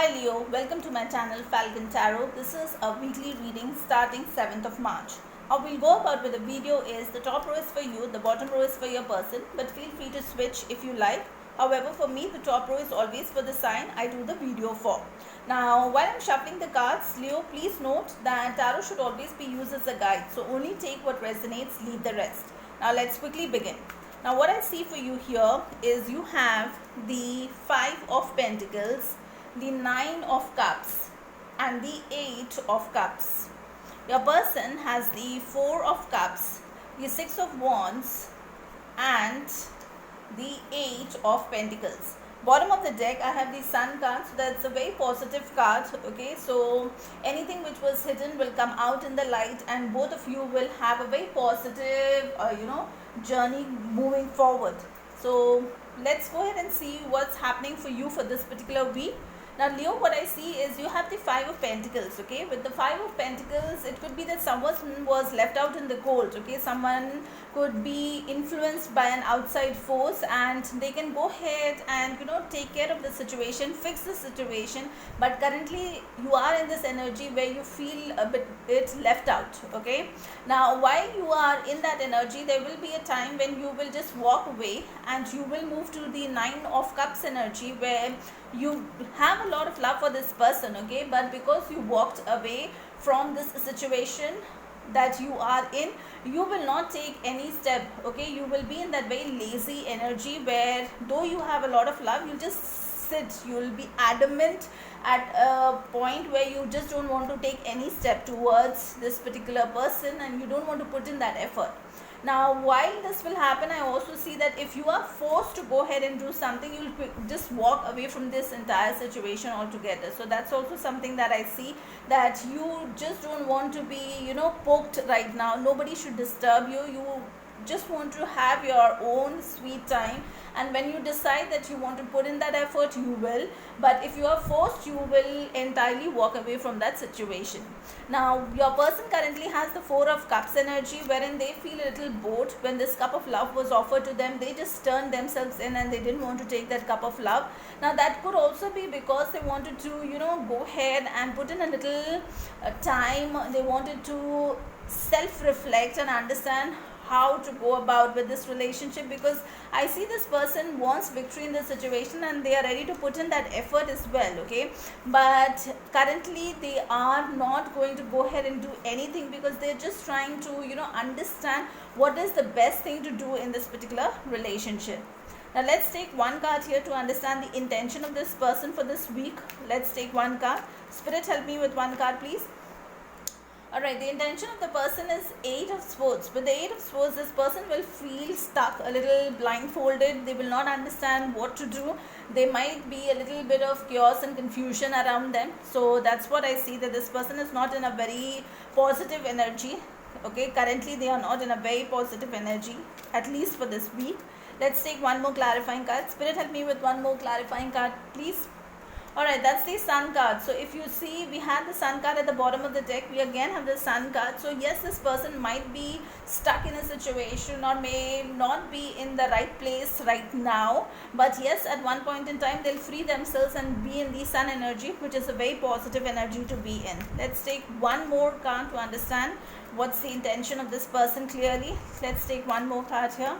Hi Leo, welcome to my channel Falcon Tarot. This is a weekly reading starting 7th of March. How we'll go about with the video is the top row is for you, the bottom row is for your person, but feel free to switch if you like. However, for me the top row is always for the sign I do the video for. Now while I'm shuffling the cards, Leo, please note that tarot should always be used as a guide, so only take what resonates, leave the rest. Now let's quickly begin. Now what I see for you here is you have the 5 of Pentacles, the 9 of Cups and the 8 of Cups. Your person has the 4 of Cups, the 6 of Wands and the 8 of Pentacles. Bottom of the deck I have the Sun card, so that's a very positive card. Okay, so anything which was hidden will come out in the light and both of you will have a very positive journey moving forward. So let's go ahead and see what's happening for you for this particular week. Now Leo, what I see is you have the 5 of Pentacles. Okay, with the 5 of Pentacles, it could be that someone was left out in the cold. Okay, someone could be influenced by an outside force and they can go ahead and take care of the situation, fix the situation, but currently you are in this energy where you feel a bit left out. Okay, now while you are in that energy, there will be a time when you will just walk away and you will move to the 9 of Cups energy where you have a lot of love for this person. Okay, but because you walked away from this situation that you are in, you will not take any step. Okay, you will be in that very lazy energy where though you have a lot of love, you just sit, you will be adamant at a point where you just don't want to take any step towards this particular person and you don't want to put in that effort. Now while this will happen, I also see that if you are forced to go ahead and do something, you will just walk away from this entire situation altogether. So that's also something that I see, that you just don't want to be poked right now. Nobody should disturb you. You just want to have your own sweet time, and when you decide that you want to put in that effort, you will. But if you are forced, you will entirely walk away from that situation. Now your person currently has the 4 of Cups energy, wherein they feel a little bored. When this cup of love was offered to them, they just turned themselves in and they didn't want to take that cup of love. Now that could also be because they wanted to go ahead and put in a little time. They wanted to self-reflect and understand how to go about with this relationship, because I see this person wants victory in this situation and they are ready to put in that effort as well. Okay, but currently they are not going to go ahead and do anything because they're just trying to understand what is the best thing to do in this particular relationship. Now let's take one card here to understand the intention of this person for this week. Let's take one card. Spirit, help me with one card please. Alright, the intention of the person is 8 of Swords. With the 8 of Swords, this person will feel stuck, a little blindfolded. They will not understand what to do. There might be a little bit of chaos and confusion around them. So that's what I see, that this person is not in a very positive energy. Okay, currently they are not in a very positive energy, at least for this week. Let's take one more clarifying card. Spirit, help me with one more clarifying card please. Alright, that's the Sun card. So if you see, we had the Sun card at the bottom of the deck. We again have the Sun card. So yes, this person might be stuck in a situation or may not be in the right place right now. But yes, at one point in time, they'll free themselves and be in the Sun energy, which is a very positive energy to be in. Let's take one more card to understand what's the intention of this person clearly. Let's take one more card here.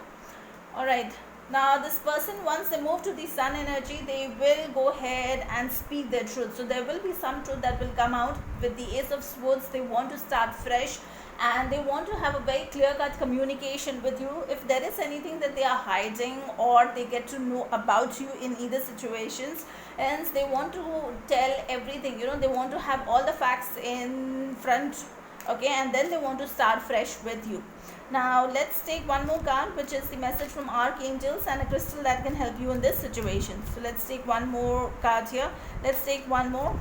Alright. Now this person, once they move to the Sun energy, they will go ahead and speak their truth. So there will be some truth that will come out. With the Ace of Swords, they want to start fresh and they want to have a very clear-cut communication with you. If there is anything that they are hiding or they get to know about you in either situations, and they want to tell everything, they want to have all the facts in front. Okay, and then they want to start fresh with you. Now let's take one more card, which is the message from archangels and a crystal that can help you in this situation. So let's take one more card here. Let's take one more.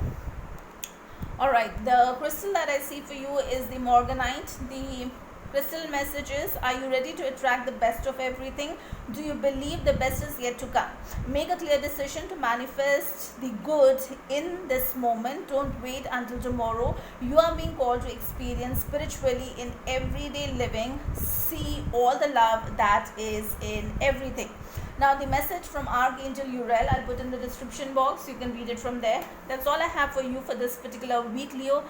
Alright, the crystal that I see for you is the Morganite. The Crystal messages: are you ready to attract the best of everything? Do you believe the best is yet to come? Make a clear decision to manifest the good in this moment. Don't wait until tomorrow. You are being called to experience spiritually in everyday living. See all the love that is in everything. Now the message from Archangel Uriel, I'll put in the description box. You can read it from there. That's all I have for you for this particular week, Leo.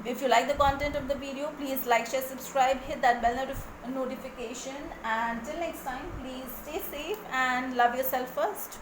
If you like the content of the video, please like, share, subscribe, hit that bell notification, and till next time, please stay safe and love yourself first.